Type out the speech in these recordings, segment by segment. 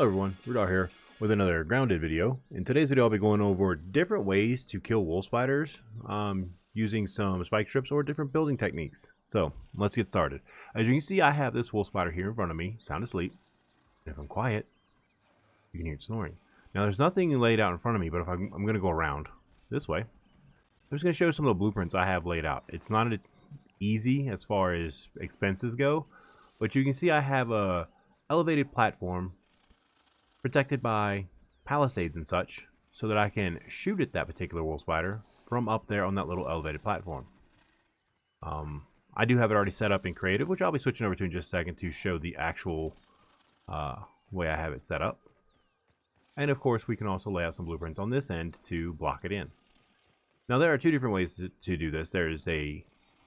Hello everyone, Rudolph here with another grounded video. In today's video I'll be going over different ways to kill wolf spiders using some spike strips or different building techniques. So let's get started. As you can see, I have this wolf spider here in front of me, sound asleep. If I'm quiet, you can hear it snoring. Now there's nothing laid out in front of me, but if I'm going to go around this way, I'm just going to show some of the blueprints I have laid out. It's not easy as far as expenses go, but you can see I have a elevated platform protected by palisades and such, so that I can shoot at that particular wolf spider from up there on that little elevated platform. I do have it already set up in creative, which I'll be switching over to in just a second to show the actual way I have it set up. And of course we can also lay out some blueprints on this end to block it in. Now there are two different ways to do this. There is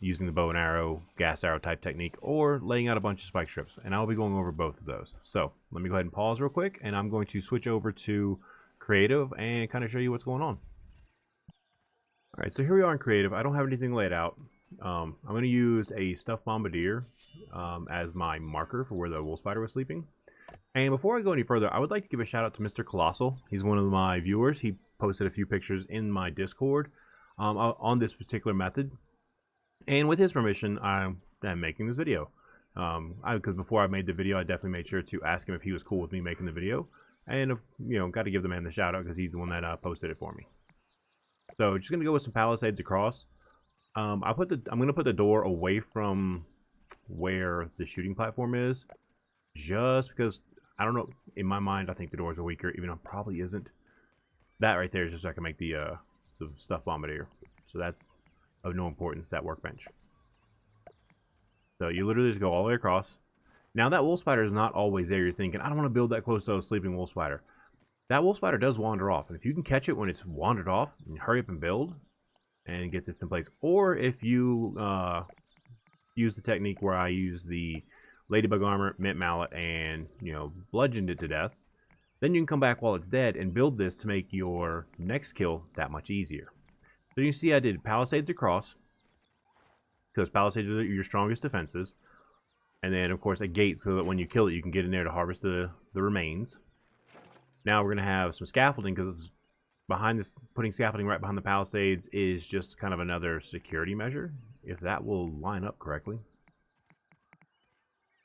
using the bow and arrow, gas arrow type technique, or laying out a bunch of spike strips, and I'll be going over both of those. So let me go ahead and pause real quick, and I'm going to switch over to creative and kind of show you what's going on. Alright, so here we are in creative. I don't have anything laid out. I'm going to use a stuffed bombardier as my marker for where the wolf spider was sleeping. And before I go any further, I would like to give a shout out to MrKolossal. He's one of my viewers. He posted a few pictures in my Discord on this particular method. And with his permission, I'm making this video. Because before I made the video, I definitely made sure to ask him if he was cool with me making the video. And, got to give the man the shout out because he's the one that posted it for me. So, just going to go with some palisades across. I'm going to put the door away from where the shooting platform is. Just because, I don't know, in my mind, I think the doors are weaker, even though it probably isn't. That right there is just so I can make the stuffed bombardier. So that's of no importance, that workbench. So you literally just go all the way across. Now that wolf spider is not always there. You're thinking, I don't want to build that close to a sleeping wolf spider. That wolf spider does wander off, and if you can catch it when it's wandered off, hurry up and build and get this in place. Or if you use the technique where I use the ladybug armor, mint mallet, and bludgeoned it to death, then you can come back while it's dead and build this to make your next kill that much easier. So you see I did palisades across, because palisades are your strongest defenses. And then, of course, a gate so that when you kill it, you can get in there to harvest the remains. Now we're going to have some scaffolding, because behind this, putting scaffolding right behind the palisades is just kind of another security measure, if that will line up correctly.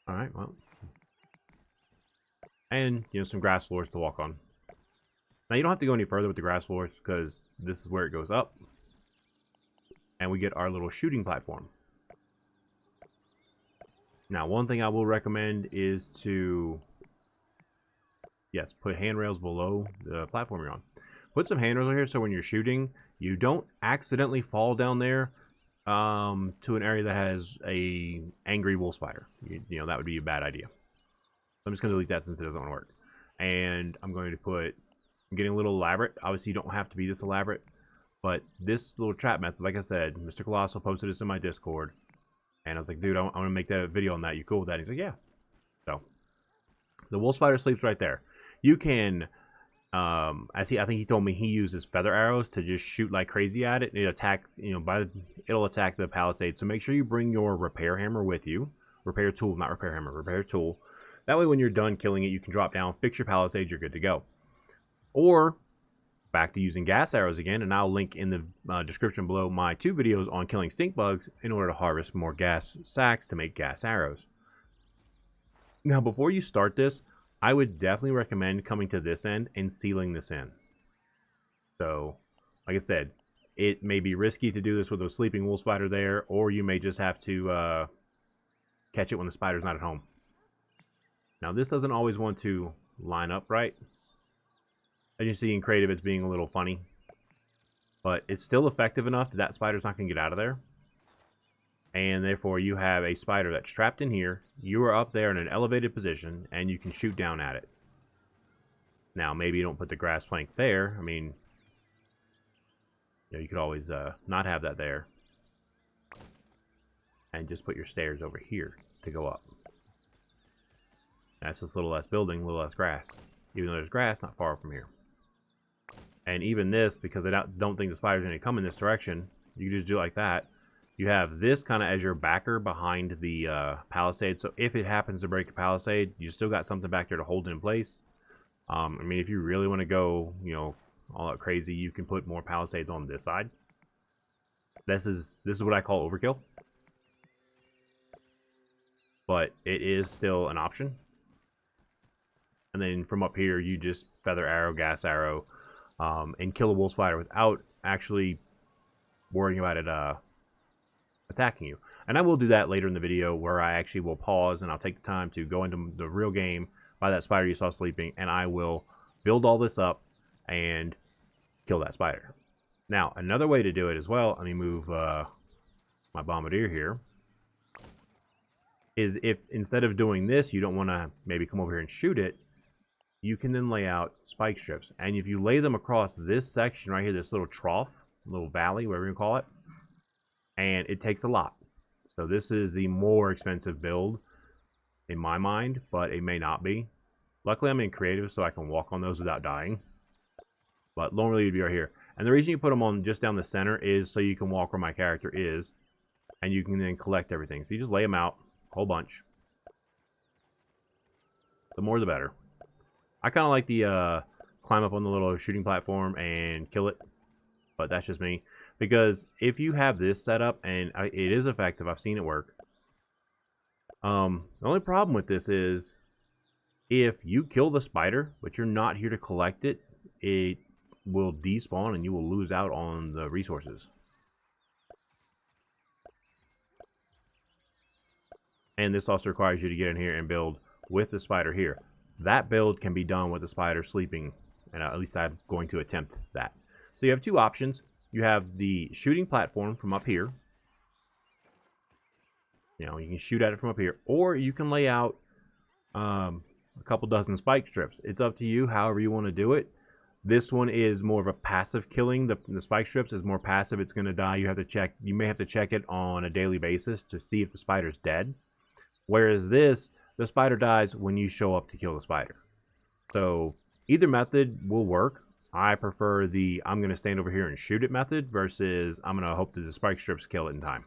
Alright, well. And, some grass floors to walk on. Now you don't have to go any further with the grass floors, because this is where it goes up. And we get our little shooting platform. Now, one thing I will recommend is to, yes, put handrails below the platform you're on. Put some handrails here so when you're shooting, you don't accidentally fall down there to an area that has a angry wolf spider. That would be a bad idea. I'm just going to delete that since it doesn't want to work. And I'm going to I'm getting a little elaborate. Obviously, you don't have to be this elaborate. But this little trap method, like I said, MrKolossal posted this in my Discord. And I was like, dude, I want to make that video on that. You cool with that? And he's like, yeah. So, the wolf spider sleeps right there. You can, I think he told me he uses feather arrows to just shoot like crazy at it. It'll attack, it'll attack the palisade. So make sure you bring your repair hammer with you. Repair tool, not repair hammer, repair tool. That way when you're done killing it, you can drop down, fix your palisade, you're good to go. Or back to using gas arrows again, and I'll link in the description below my 2 videos on killing stink bugs in order to harvest more gas sacks to make gas arrows. Now, before you start this, I would definitely recommend coming to this end and sealing this in. So, like I said, it may be risky to do this with a sleeping wolf spider there, or you may just have to catch it when the spider's not at home. Now, this doesn't always want to line up right. As you see in creative, it's being a little funny. But it's still effective enough that spider's not going to get out of there. And therefore, you have a spider that's trapped in here. You are up there in an elevated position, and you can shoot down at it. Now, maybe you don't put the grass plank there. I mean, you could always not have that there. And just put your stairs over here to go up. That's just a little less building, a little less grass. Even though there's grass not far from here. And even this, because I don't think the spider's going to come in this direction, you can just do it like that. You have this kind of as your backer behind the palisade. So if it happens to break a palisade, you still got something back there to hold it in place. I mean, if you really want to go, all out crazy, you can put more palisades on this side. This is what I call overkill, but it is still an option. And then from up here, you just feather arrow, gas arrow, and kill a wolf spider without actually worrying about it attacking you. And I will do that later in the video, where I actually will pause and I'll take the time to go into the real game by that spider you saw sleeping, and I will build all this up and kill that spider. Now, another way to do it as well, let me move my bombardier here, is if instead of doing this, you don't want to maybe come over here and shoot it, you can then lay out spike strips. And if you lay them across this section right here, this little trough, little valley, whatever you call it, and it takes a lot. So this is the more expensive build in my mind, but it may not be. Luckily, I'm in creative, so I can walk on those without dying. But normally you'd be right here. And the reason you put them on just down the center is so you can walk where my character is, and you can then collect everything. So you just lay them out, a whole bunch. The more the better. I kind of like the climb up on the little shooting platform and kill it, but that's just me. Because if you have this set up, and it is effective, I've seen it work. The only problem with this is, if you kill the spider, but you're not here to collect it, it will despawn and you will lose out on the resources. And this also requires you to get in here and build with the spider here. That build can be done with the spider sleeping, and at least I'm going to attempt that. So you have two options. You have the shooting platform from up here. You can shoot at it from up here, or you can lay out a couple dozen spike strips. It's up to you, however you want to do it. This one is more of a passive killing. The spike strips is more passive. It's going to die. You may have to check it on a daily basis to see if the spider's dead. Whereas this, the spider dies when you show up to kill the spider. So either method will work. I prefer the I'm going to stand over here and shoot it method versus I'm going to hope that the spike strips kill it in time.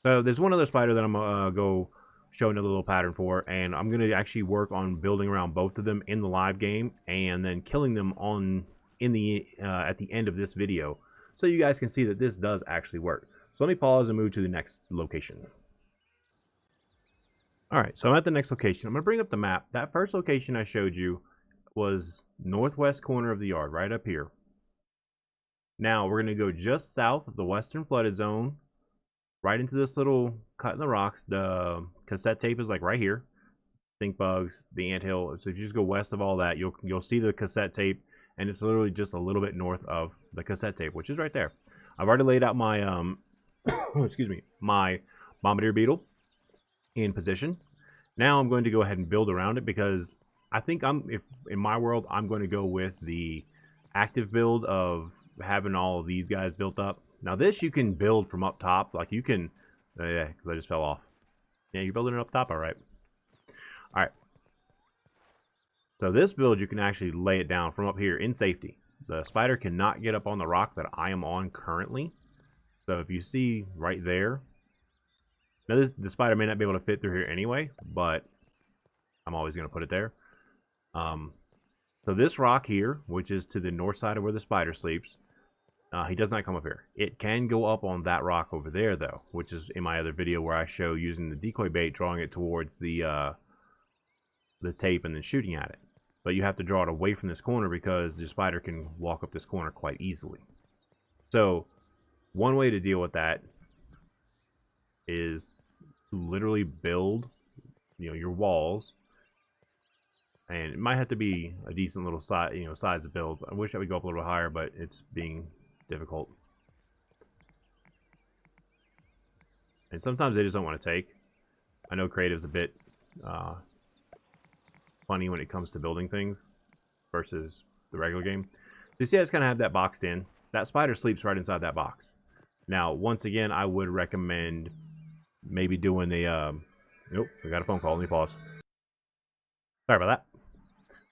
So there's one other spider that I'm going to go show another little pattern for, and I'm going to actually work on building around both of them in the live game and then killing them at the end of this video, so you guys can see that this does actually work. So let me pause and move to the next location. Alright, so I'm at the next location. I'm going to bring up the map. That first location I showed you was northwest corner of the yard, right up here. Now we're going to go just south of the western flooded zone, right into this little cut in the rocks. The cassette tape is like right here. Stink bugs, the anthill. So if you just go west of all that, you'll see the cassette tape, and it's literally just a little bit north of the cassette tape, which is right there. I've already laid out my excuse me, my bombardier beetle in position. Now I'm going to go ahead and build around it, because I think if in my world I'm going to go with the active build of having all of these guys built up. Now this you can build from up top, like you can, yeah, because I just fell off. Yeah, you're building it up top, all right. All right. So this build you can actually lay it down from up here in safety. The spider cannot get up on the rock that I am on currently. So if you see right there, now the spider may not be able to fit through here anyway, but I'm always going to put it there. So this rock here, which is to the north side of where the spider sleeps, he does not come up here. It can go up on that rock over there, though, which is in my other video where I show using the decoy bait, drawing it towards the tape and then shooting at it. But you have to draw it away from this corner because the spider can walk up this corner quite easily. So one way to deal with that is to literally build, your walls. And it might have to be a decent little size, size of builds. I wish I would go up a little higher, but it's being difficult. And sometimes they just don't want to take. I know creative's a bit funny when it comes to building things versus the regular game. So you see I just kind of have that boxed in. That spider sleeps right inside that box. Now, once again, I would recommend maybe doing a... Nope, I got a phone call. Let me pause. Sorry about that.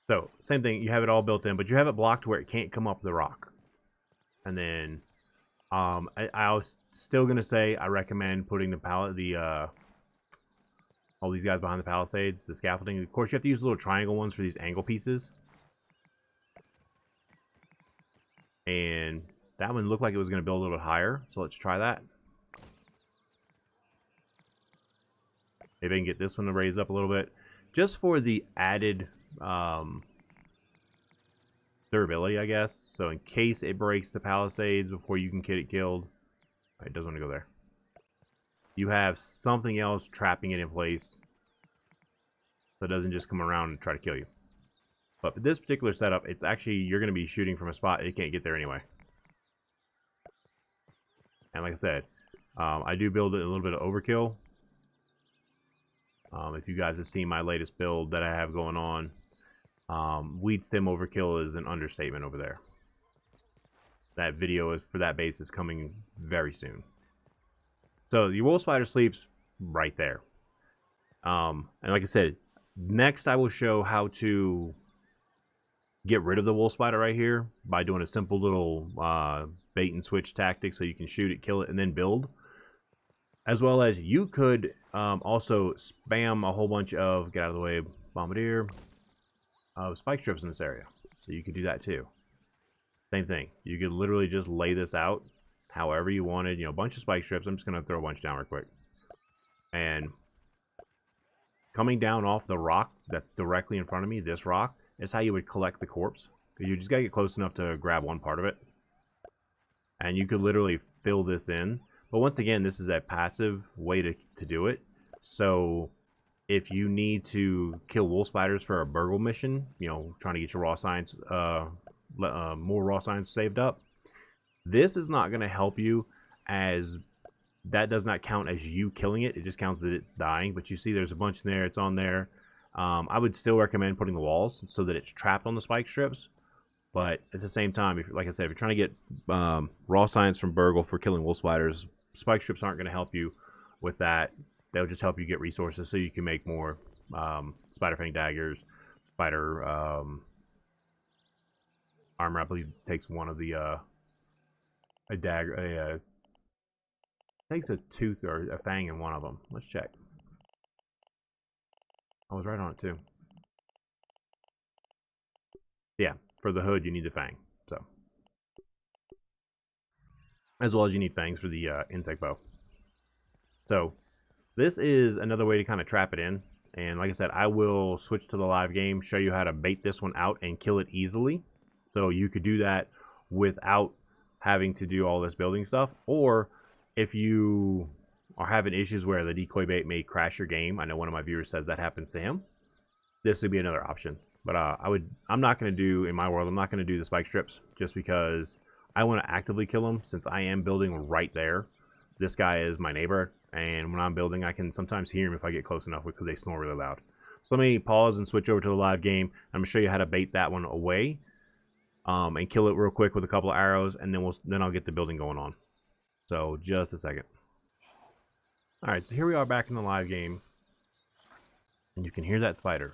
So, same thing. You have it all built in, but you have it blocked where it can't come up the rock. And then, I was still going to say I recommend putting all these guys behind the palisades, the scaffolding. Of course, you have to use little triangle ones for these angle pieces. And that one looked like it was going to build a little bit higher. So let's try that. Maybe I can get this one to raise up a little bit. Just for the added durability, I guess. So in case it breaks the palisades before you can get it killed. It doesn't want to go there. You have something else trapping it in place. So it doesn't just come around and try to kill you. But for this particular setup, it's actually, you're going to be shooting from a spot it can't get there anyway. And like I said, I do build it a little bit of overkill. If you guys have seen my latest build that I have going on, weed stem overkill is an understatement over there. That video is for that base is coming very soon. So your wolf spider sleeps right there. And like I said, next I will show how to get rid of the wolf spider right here by doing a simple little bait and switch tactic, so you can shoot it, kill it, and then build. As well as you could also spam a whole bunch of, get out of the way, bombardier, of spike strips in this area. So you could do that too. Same thing. You could literally just lay this out however you wanted. You know, a bunch of spike strips. I'm just going to throw a bunch down real quick. And coming down off the rock that's directly in front of me, this rock, is how you would collect the corpse. You just got to get close enough to grab one part of it. And you could literally fill this in. But once again, this is a passive way to do it. So if you need to kill wolf spiders for a burgle mission, you know, trying to get your raw science, more raw science saved up, this is not going to help you, as that does not count as you killing it. It just counts that it's dying. But you see there's a bunch in there. It's on there. I would still recommend putting the walls so that it's trapped on the spike strips. But at the same time, if, like I said, if you're trying to get raw science from burgle for killing wolf spiders, spike strips aren't going to help you with that. They'll just help you get resources so you can make more spider fang daggers, spider armor. I believe takes one of the a dagger, takes a tooth or a fang in one of them. Let's check. I was right on it too. Yeah, for the hood you need the fang. So, as well as you need fangs for the insect bow. So this is another way to kind of trap it in. And like I said, I will switch to the live game, show you how to bait this one out and kill it easily. So you could do that without having to do all this building stuff. Or if you are having issues where the decoy bait may crash your game, I know one of my viewers says that happens to him, this would be another option. But I'm not going to do, in my world, I'm not going to do the spike strips just because I want to actively kill them, since I am building right there. This guy is my neighbor, and when I'm building, I can sometimes hear him if I get close enough because they snore really loud. So let me pause and switch over to the live game. I'm going to show you how to bait that one away and kill it real quick with a couple of arrows, and then I'll get the building going on. So just a second. Alright, so here we are back in the live game, and you can hear that spider.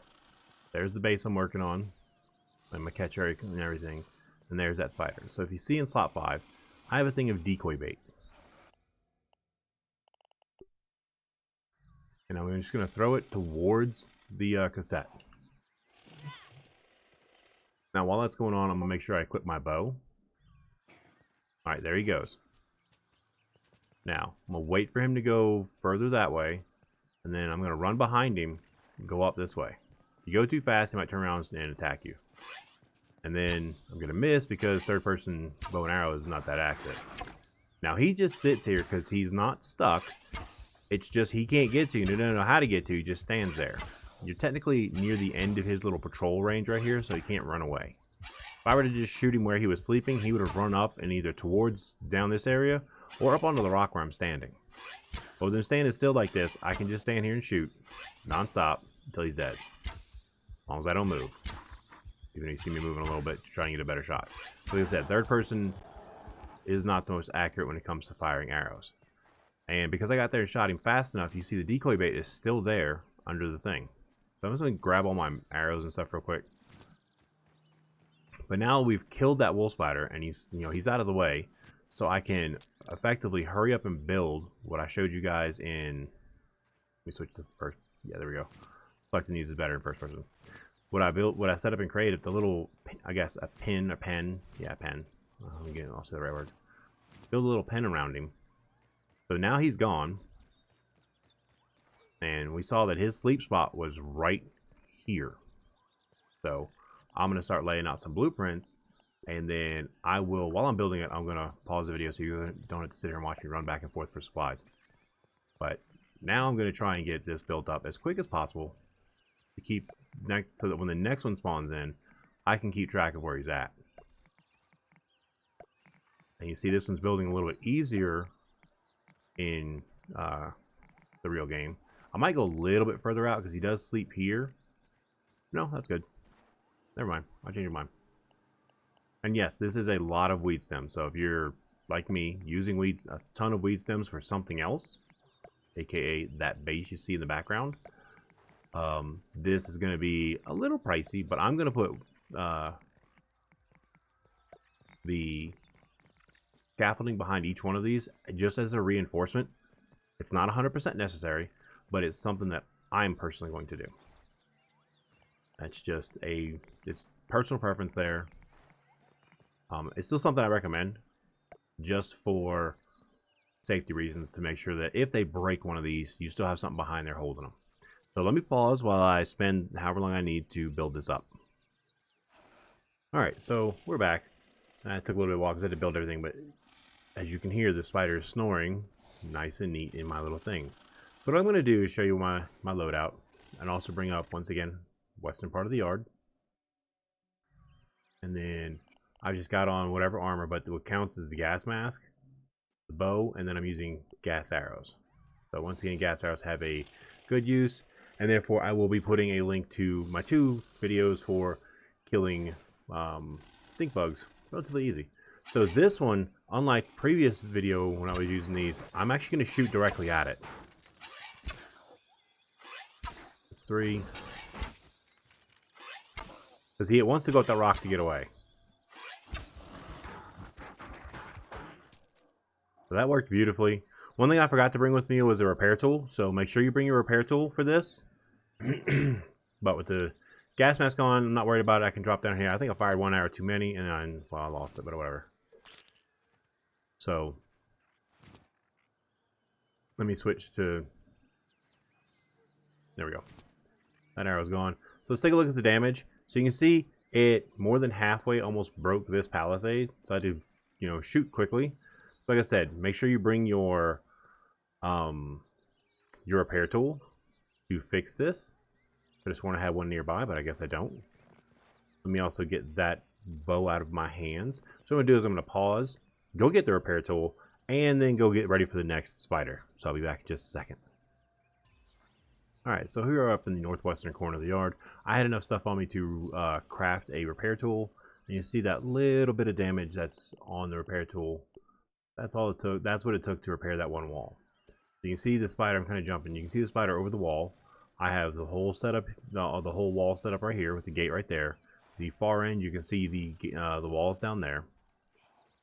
There's the base I'm working on, and my catch area and everything, and there's that spider. So if you see in slot 5, I have a thing of decoy bait. And I'm just going to throw it towards the cassette. Now while that's going on, I'm going to make sure I equip my bow. Alright, there he goes. Now, I'm going to wait for him to go further that way, and then I'm going to run behind him and go up this way. If you go too fast, he might turn around and attack you. And then I'm going to miss because third person bow and arrow is not that active. Now he just sits here because he's not stuck. It's just he can't get to you. He doesn't know how to get to you. He just stands there. You're technically near the end of his little patrol range right here, so he can't run away. If I were to just shoot him where he was sleeping, he would have run up and either towards down this area or up onto the rock where I'm standing. But with him standing still like this, I can just stand here and shoot non-stop until he's dead. As long as I don't move. Even if you see me moving a little bit to try and get a better shot. So like I said, third person is not the most accurate when it comes to firing arrows. And because I got there and shot him fast enough, you see the decoy bait is still there under the thing. So I'm just going to grab all my arrows and stuff real quick. But now we've killed that wolf spider, and he's out of the way. So I can effectively hurry up and build what I showed you guys in... Let me switch to first. Yeah, there we go. Selecting these is better in first person. What I set up in creative, the little, I guess, a pen. Yeah, a pen. Again, I'll say the right word. Build a little pen around him. So now he's gone. And we saw that his sleep spot was right here. So I'm going to start laying out some blueprints. And then I will, while I'm building it, I'm going to pause the video so you don't have to sit here and watch me run back and forth for supplies. But now I'm going to try and get this built up as quick as possible to keep so that when the next one spawns in, I can keep track of where he's at. And you see this one's building a little bit easier in the real game. I might go a little bit further out because he does sleep here. No, that's good. Never mind. I'll change your mind. And yes, this is a lot of weed stems. So if you're like me, using a ton of weed stems for something else, aka that base you see in the background, this is going to be a little pricey, but I'm going to put the scaffolding behind each one of these just as a reinforcement. It's not 100% necessary, but it's something that I'm personally going to do. That's just it's personal preference there. It's still something I recommend just for safety reasons, to make sure that if they break one of these, you still have something behind there holding them. So let me pause while I spend however long I need to build this up. Alright, so we're back. I took a little bit of a walk because I had to build everything, but as you can hear, the spider is snoring nice and neat in my little thing. So what I'm going to do is show you my loadout, and also bring up, once again, western part of the yard. And then I just got on whatever armor, but what counts is the gas mask, the bow, and then I'm using gas arrows. So once again, gas arrows have a good use, and therefore I will be putting a link to my 2 videos for killing stink bugs. Relatively easy. So this one, unlike previous video when I was using these, I'm actually going to shoot directly at it. It's 3. Because he wants to go at that rock to get away. So that worked beautifully. One thing I forgot to bring with me was a repair tool. So make sure you bring your repair tool for this. But with the gas mask on, I'm not worried about it. I can drop down here. I think I fired 1 arrow too many, and well, I lost it, but whatever. So let me switch to, there we go. That arrow's gone. So let's take a look at the damage. So you can see it more than halfway almost broke this palisade. So I had to, shoot quickly. So like I said, make sure you bring your repair tool to fix this. I just want to have one nearby, but I guess I don't. Let me also get that bow out of my hands. So what I'm going to do is I'm going to pause, go get the repair tool, and then go get ready for the next spider. So I'll be back in just a second. Alright, so here we are up in the northwestern corner of the yard. I had enough stuff on me to craft a repair tool. And you see that little bit of damage that's on the repair tool. That's all it took. That's what it took to repair that one wall. So you can see the spider, I'm kind of jumping. You can see the spider over the wall. I have the whole setup, the whole wall set up right here with the gate right there. The far end, you can see the walls down there.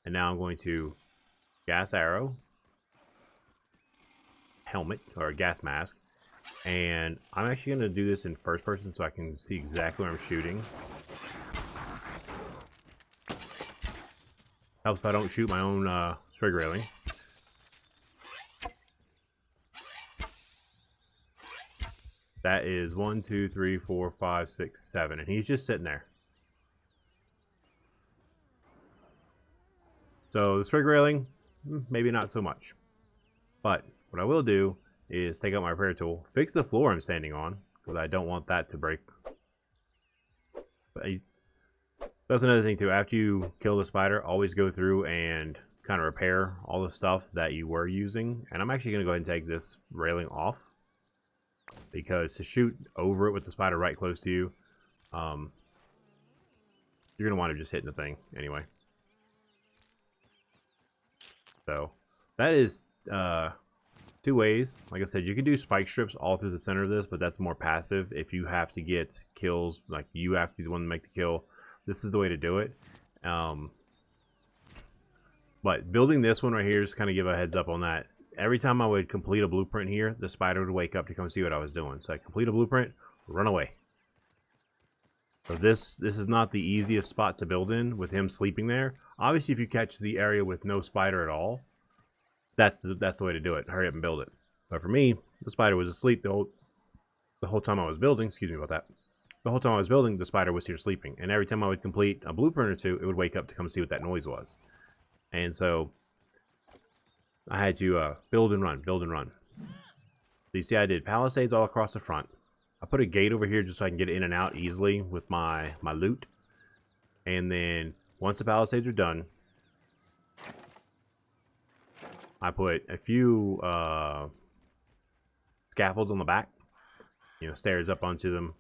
And now I'm going to gas arrow, helmet, or gas mask. And I'm actually going to do this in first person so I can see exactly where I'm shooting. Helps if I don't shoot my own sprig railing. That is 1, 2, 3, 4, 5, 6, 7. And he's just sitting there. So the sprig railing, maybe not so much. But what I will do is take out my repair tool, fix the floor I'm standing on, because I don't want that to break. But that's another thing too. After you kill the spider, always go through and kind of repair all the stuff that you were using. And I'm actually going to go ahead and take this railing off, because to shoot over it with the spider right close to you, you're going to wind up just hitting the thing anyway. So that is 2 ways. Like I said, you can do spike strips all through the center of this, but that's more passive. If you have to get kills, like you have to be the one to make the kill, this is the way to do it. But building this one right here, just kind of give a heads up on that. Every time I would complete a blueprint here, the spider would wake up to come see what I was doing. So I complete a blueprint, run away. So this is not the easiest spot to build in with him sleeping there. Obviously, if you catch the area with no spider at all, that's the way to do it. Hurry up and build it. But for me, the spider was asleep the whole time I was building. Excuse me about that. The whole time I was building, the spider was here sleeping. And every time I would complete a blueprint or two, it would wake up to come see what that noise was. And so I had to build and run, build and run. So you see I did palisades all across the front. I put a gate over here just so I can get in and out easily with my loot. And then once the palisades are done, I put a few scaffolds on the back, you know, stairs up onto them,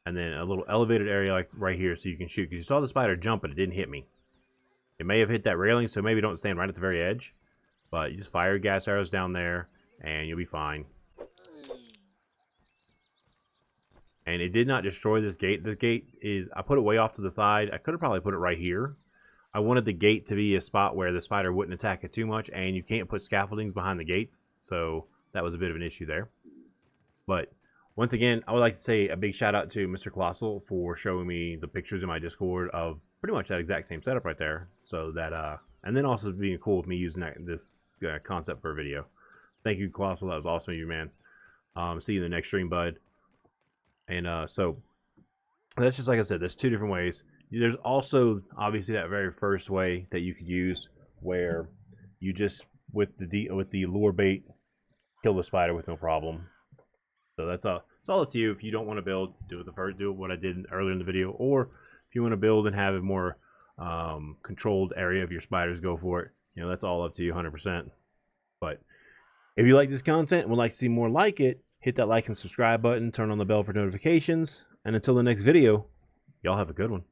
and then a little elevated area like right here so you can shoot. Because you saw the spider jump, but it didn't hit me. It may have hit that railing, so maybe don't stand right at the very edge. But you just fire gas arrows down there, and you'll be fine. And it did not destroy this gate. This gate is, I put it way off to the side. I could have probably put it right here. I wanted the gate to be a spot where the spider wouldn't attack it too much, and you can't put scaffoldings behind the gates, so that was a bit of an issue there. But once again, I would like to say a big shout out to MrKolossal for showing me the pictures in my Discord of pretty much that exact same setup right there. So that, and then also being cool with me using this concept for a video. Thank you, Kolossal. That was awesome of you, man. See you in the next stream, bud. And so that's just like I said, there's two different ways. There's also obviously that very first way that you could use where you just with the lure bait kill the spider with no problem. So that's all. It's all up to you. If you don't want to build, do what I did earlier in the video, or if you want to build and have a more controlled area of your spiders, go for it. You know, that's all up to you 100%. But if you like this content and would like to see more like it, hit that like and subscribe button, turn on the bell for notifications, and until the next video, y'all have a good one.